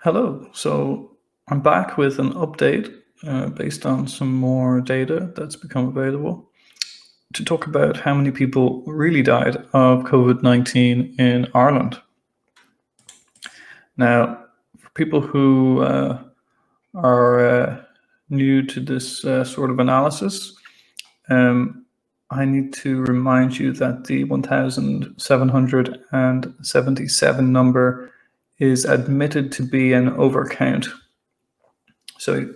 Hello. So I'm back with an update based on some more data that's become available to talk about how many people really died of COVID-19 in Ireland. Now, for people who are new to this sort of analysis, I need to remind you that the 1,777 number is admitted to be an overcount. So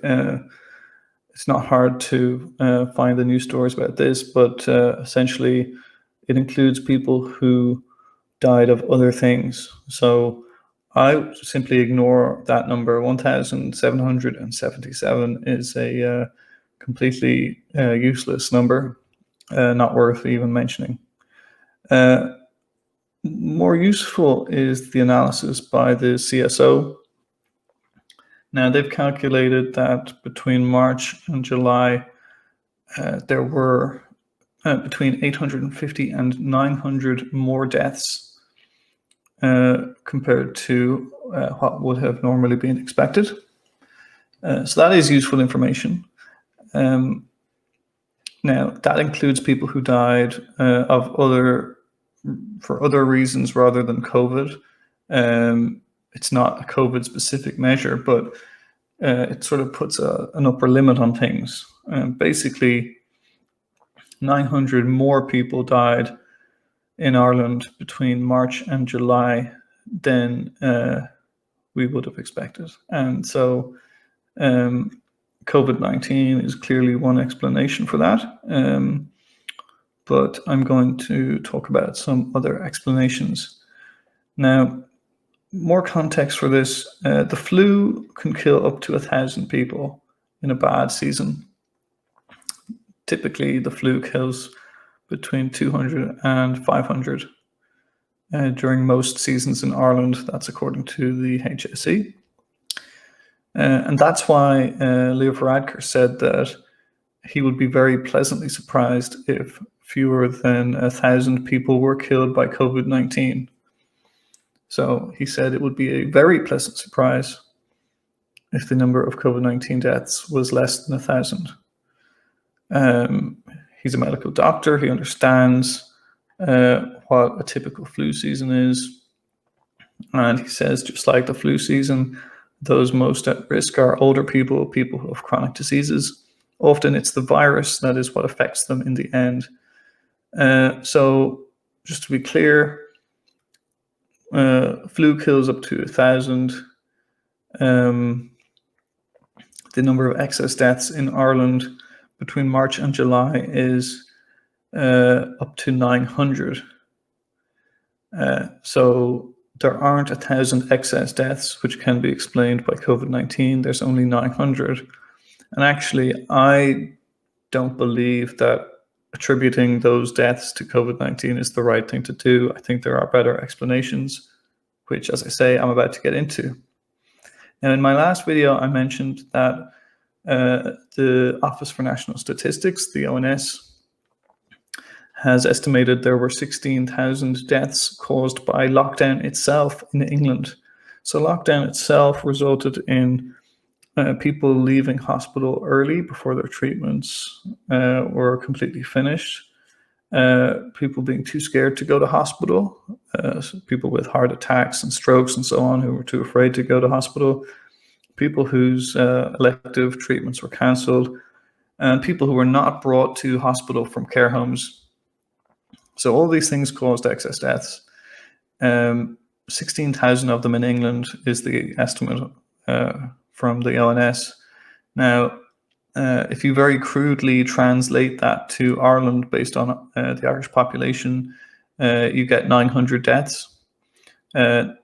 it's not hard to find the news stories about this, but essentially it includes people who died of other things. So I simply ignore that number. 1,777 is a completely useless number, not worth even mentioning. More useful is the analysis by the CSO. Now, they've calculated that between March and July, there were between 850 and 900 more deaths compared to what would have normally been expected. So that is useful information. Now, that includes people who died for other reasons rather than COVID. It's not a COVID specific measure, but it sort of puts an upper limit on things. Basically, 900 more people died in Ireland between March and July than we would have expected. And so COVID-19 is clearly one explanation for that. But I'm going to talk about some other explanations. Now, more context for this, the flu can kill up to 1,000 people in a bad season. Typically, the flu kills between 200 and 500 during most seasons in Ireland. That's according to the HSE. And that's why Leo Varadkar said that he would be very pleasantly surprised if fewer than 1,000 people were killed by COVID-19. So he said it would be a very pleasant surprise if the number of COVID-19 deaths was less than 1,000. He's a medical doctor. He understands what a typical flu season is. And he says, just like the flu season, those most at risk are older people, people who have chronic diseases. Often it's the virus that is what affects them in the end. So just to be clear, flu kills up to 1,000. The number of excess deaths in Ireland between March and July is up to 900. So there aren't 1,000 excess deaths, which can be explained by COVID-19. There's only 900. And actually, I don't believe that attributing those deaths to COVID-19 is the right thing to do. I think there are better explanations, which, as I say, I'm about to get into. Now, in my last video, I mentioned that the Office for National Statistics, the ONS, has estimated there were 16,000 deaths caused by lockdown itself in England. So lockdown itself resulted in people leaving hospital early before their treatments were completely finished. People being too scared to go to hospital, so people with heart attacks and strokes and so on who were too afraid to go to hospital, people whose elective treatments were cancelled, and people who were not brought to hospital from care homes. So all these things caused excess deaths. 16,000 of them in England is the estimate from the ONS. Now, if you very crudely translate that to Ireland based on the Irish population, you get 900 deaths. I'm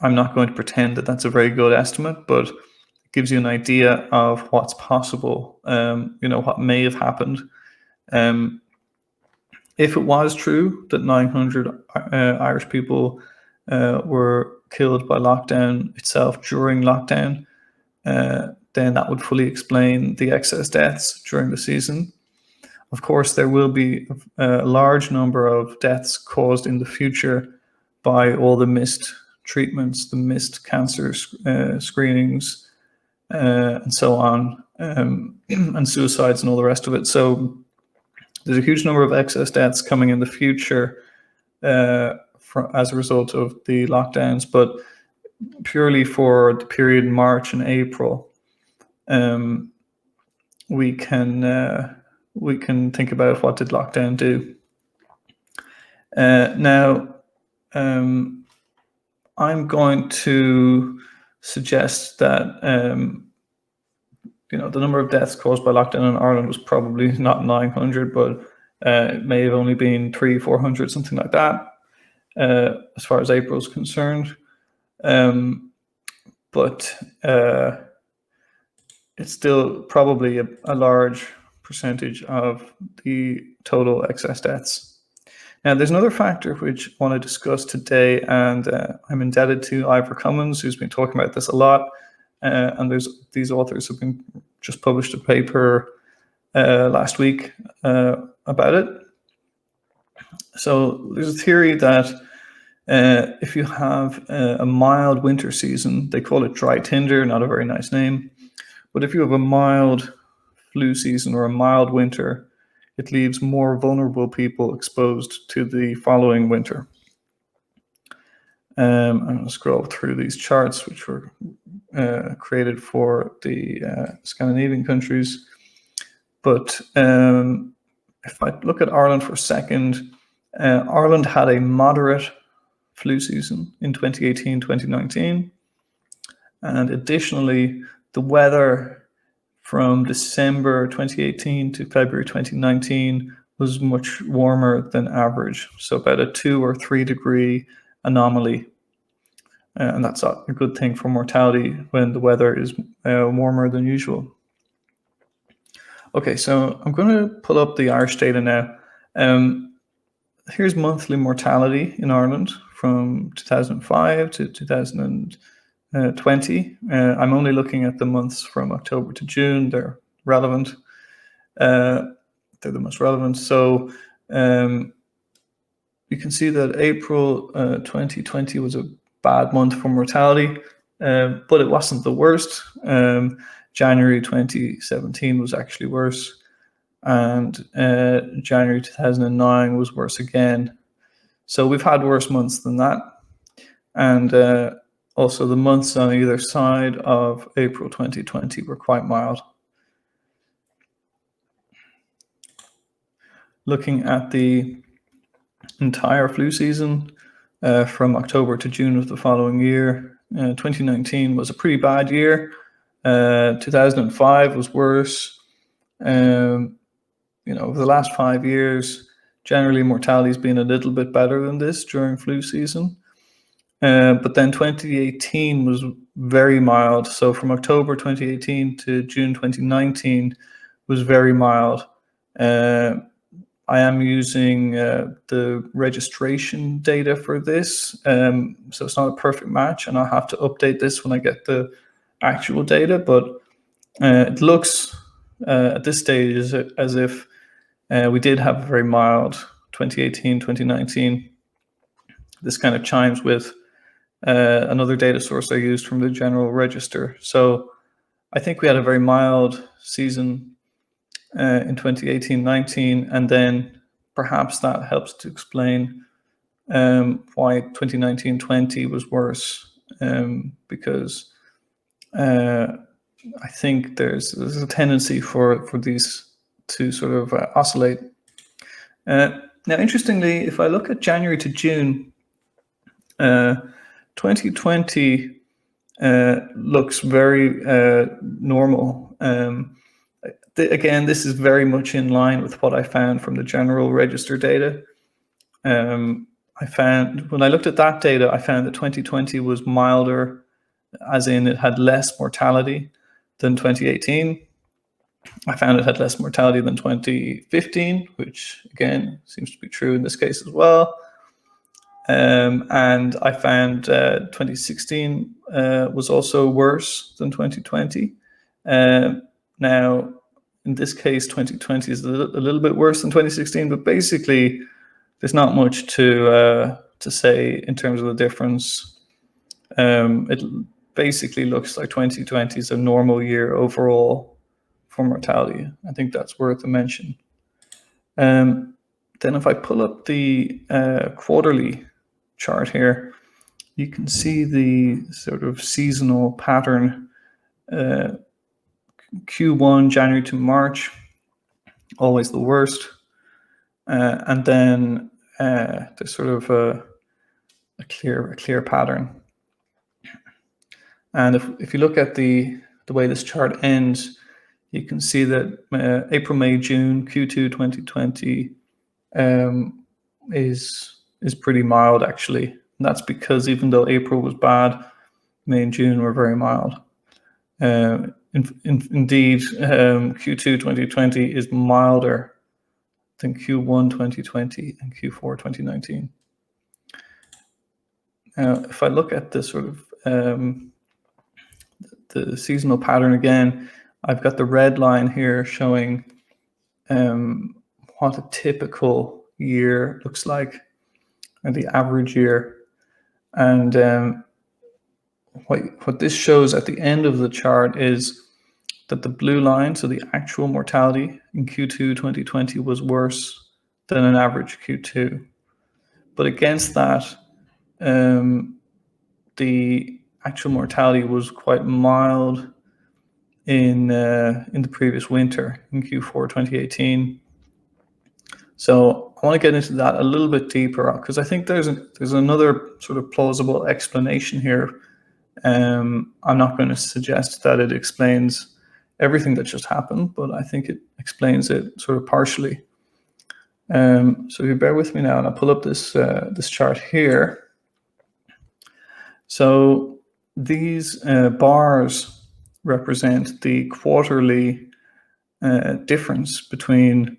not going to pretend that that's a very good estimate, but it gives you an idea of what's possible, what may have happened. If it was true that 900 Irish people were killed by lockdown itself during lockdown, then that would fully explain the excess deaths during the season. Of course, there will be a large number of deaths caused in the future by all the missed treatments, the missed cancer screenings, and so on, and suicides and all the rest of it. So there's a huge number of excess deaths coming in the future as a result of the lockdowns, but purely for the period March and April, we can think about what did lockdown do. Now, I'm going to suggest that the number of deaths caused by lockdown in Ireland was probably not 900, but it may have only been 300-400, something like that, as far as April is concerned. But it's still probably a large percentage of the total excess deaths. Now, there's another factor which I want to discuss today, and I'm indebted to Ivor Cummins, who's been talking about this a lot. And these authors have been just published a paper last week about it. So there's a theory that if you have a mild winter season, they call it dry tinder, not a very nice name, but if you have a mild flu season or a mild winter, it leaves more vulnerable people exposed to the following winter. I'm going to scroll through these charts, which were created for the Scandinavian countries. But if I look at Ireland for a second, Ireland had a moderate flu season in 2018-2019. And additionally, the weather from December 2018 to February 2019 was much warmer than average. So about a 2 or 3 degree anomaly. And that's a good thing for mortality when the weather is warmer than usual. Okay, so I'm going to pull up the Irish data now. Here's monthly mortality in Ireland from 2005 to 2020. I'm only looking at the months from October to June. They're relevant. They're the most relevant. So you can see that April 2020 was a bad month for mortality, but it wasn't the worst. January 2017 was actually worse, and January 2009 was worse again. So we've had worse months than that. And also the months on either side of April 2020 were quite mild. Looking at the entire flu season from October to June of the following year, 2019 was a pretty bad year. 2005 was worse. Over the last 5 years, generally mortality has been a little bit better than this during flu season. But then 2018 was very mild. So from October 2018 to June 2019 was very mild. I am using the registration data for this. So it's not a perfect match, and I'll have to update this when I get the actual data. But it looks at this stage as if we did have a very mild 2018, 2019. This kind of chimes with another data source I used from the General Register. So I think we had a very mild season in 2018-19, and then perhaps that helps to explain why 2019-20 was worse, because I think there's a tendency for these to sort of oscillate. Now, interestingly, if I look at January to June, 2020 looks very normal. Again, this is very much in line with what I found from the General Register data. I found, when I looked at that data, I found that 2020 was milder, as in it had less mortality than 2018. I found it had less mortality than 2015, which again seems to be true in this case as well. And I found 2016 was also worse than 2020. Now, in this case, 2020 is a little bit worse than 2016, but basically, there's not much to say in terms of the difference. It basically looks like 2020 is a normal year overall for mortality. I think that's worth a mention. Then if I pull up the quarterly chart here, you can see the sort of seasonal pattern. Q1, January to March, always the worst. And then there's sort of a clear pattern. And if you look at the way this chart ends, you can see that April, May, June, Q2 2020 is pretty mild, actually. And that's because even though April was bad, May and June were very mild. Indeed, Q2 2020 is milder than Q1 2020 and Q4 2019. Now, if I look at the sort of the seasonal pattern again, I've got the red line here showing what a typical year looks like, and the average year. And what this shows at the end of the chart is that the blue line, so the actual mortality in Q2 2020 was worse than an average Q2. But against that, the actual mortality was quite mild in the previous winter, in Q4 2018. So I want to get into that a little bit deeper, because I think there's another sort of plausible explanation here. I'm not going to suggest that it explains everything that just happened, but I think it explains it sort of partially. So if you bear with me now, and I'll pull up this chart here. So these bars represent the quarterly difference between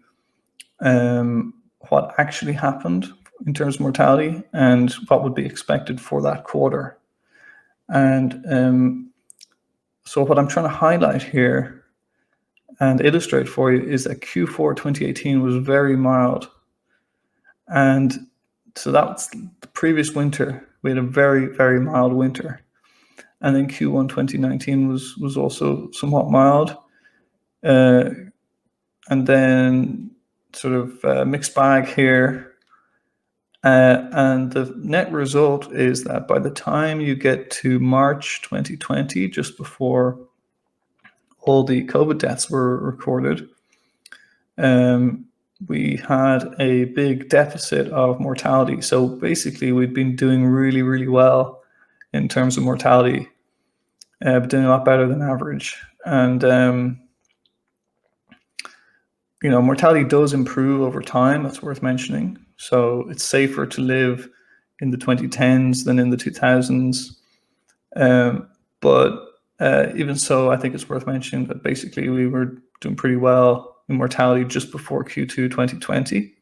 what actually happened in terms of mortality and what would be expected for that quarter. And so what I'm trying to highlight here and illustrate for you is that Q4 2018 was very mild. And so that's the previous winter. We had a very, very mild winter. And then Q1 2019 was also somewhat mild. And then sort of a mixed bag here. And the net result is that by the time you get to March 2020, just before all the COVID deaths were recorded, we had a big deficit of mortality. So basically, we'd been doing really, really well in terms of mortality, but doing a lot better than average. And mortality does improve over time. That's worth mentioning. So it's safer to live in the 2010s than in the 2000s. But even so, I think it's worth mentioning that basically we were doing pretty well in mortality just before Q2 2020.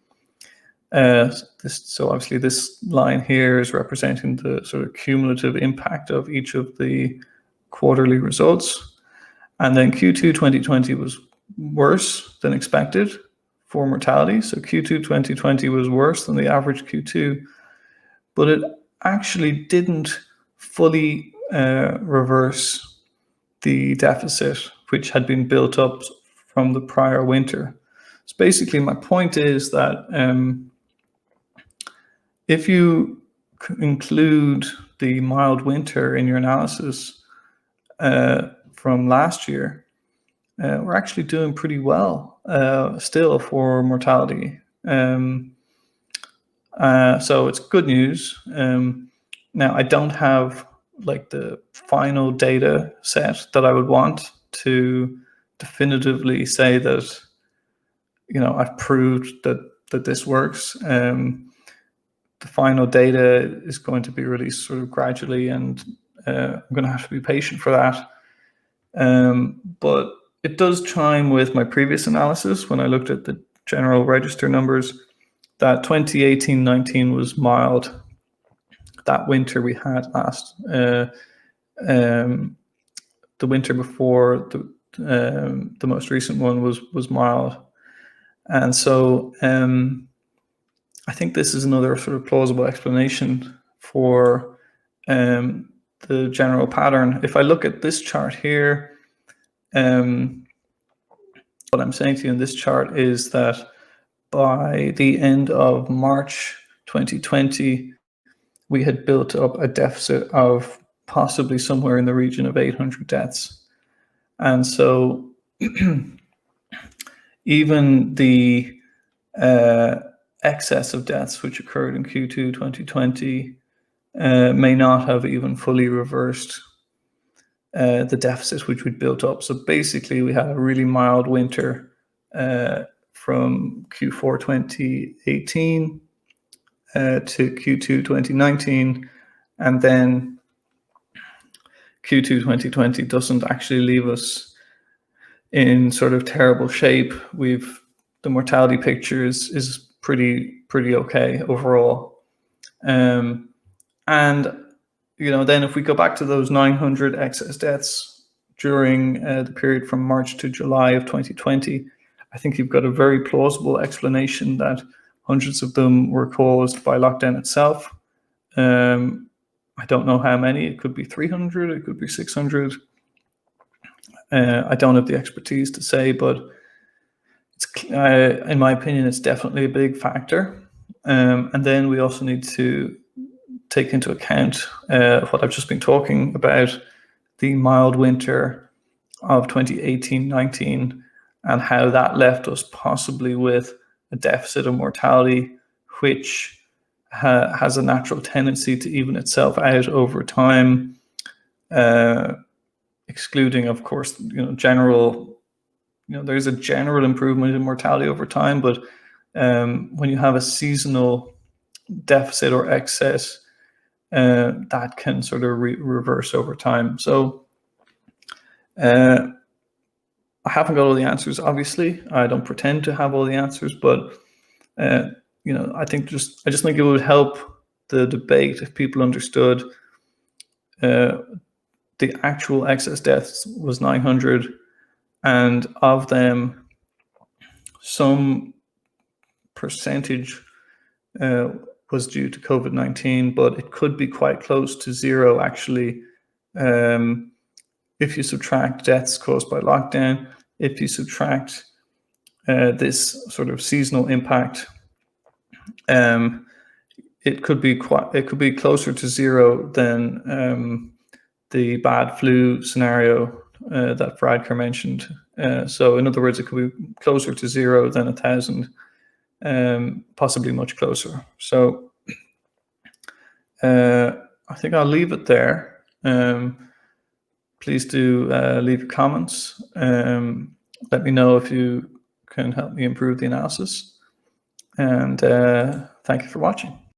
So obviously this line here is representing the sort of cumulative impact of each of the quarterly results. And then Q2 2020 was worse than expected for mortality. So Q2 2020 was worse than the average Q2, but it actually didn't fully reverse the deficit which had been built up from the prior winter. So basically my point is that if you include the mild winter in your analysis from last year, we're actually doing pretty well still for mortality. So it's good news. Now, I don't have like the final data set that I would want to definitively say that, I've proved that this works. The final data is going to be released sort of gradually, and I'm going to have to be patient for that. But it does chime with my previous analysis when I looked at the general register numbers, that 2018-19 was mild. That winter we had last, the winter before the most recent one was mild. And so I think this is another sort of plausible explanation for the general pattern. If I look at this chart here, what I'm saying to you in this chart is that by the end of March 2020, we had built up a deficit of possibly somewhere in the region of 800 deaths. And so even the excess of deaths which occurred in Q2 2020 may not have even fully reversed the deficit which we'd built up. So basically, we had a really mild winter from Q4 2018 to Q2 2019, and then Q2 2020 doesn't actually leave us in sort of terrible shape. The mortality picture is pretty okay overall, and then if we go back to those 900 excess deaths during the period from March to July of 2020, I think you've got a very plausible explanation that hundreds of them were caused by lockdown itself. I don't know how many. It could be 300, it could be 600. I don't have the expertise to say, but in my opinion, it's definitely a big factor. And then we also need to take into account what I've just been talking about, the mild winter of 2018-19, and how that left us possibly with a deficit of mortality, which has a natural tendency to even itself out over time, excluding, of course, there's a general improvement in mortality over time, but when you have a seasonal deficit or excess, that can sort of reverse over time. So I haven't got all the answers, obviously. I don't pretend to have all the answers, but I just think it would help the debate if people understood the actual excess deaths was 900, and of them, some percentage was due to COVID-19, but it could be quite close to zero, actually, if you subtract deaths caused by lockdown, if you subtract this sort of seasonal impact, it could be closer to zero than the bad flu scenario that Fradker mentioned. So in other words, it could be closer to zero than 1,000, possibly much closer. So I think I'll leave it there. Please do leave your comments. Let me know if you can help me improve the analysis. And thank you for watching.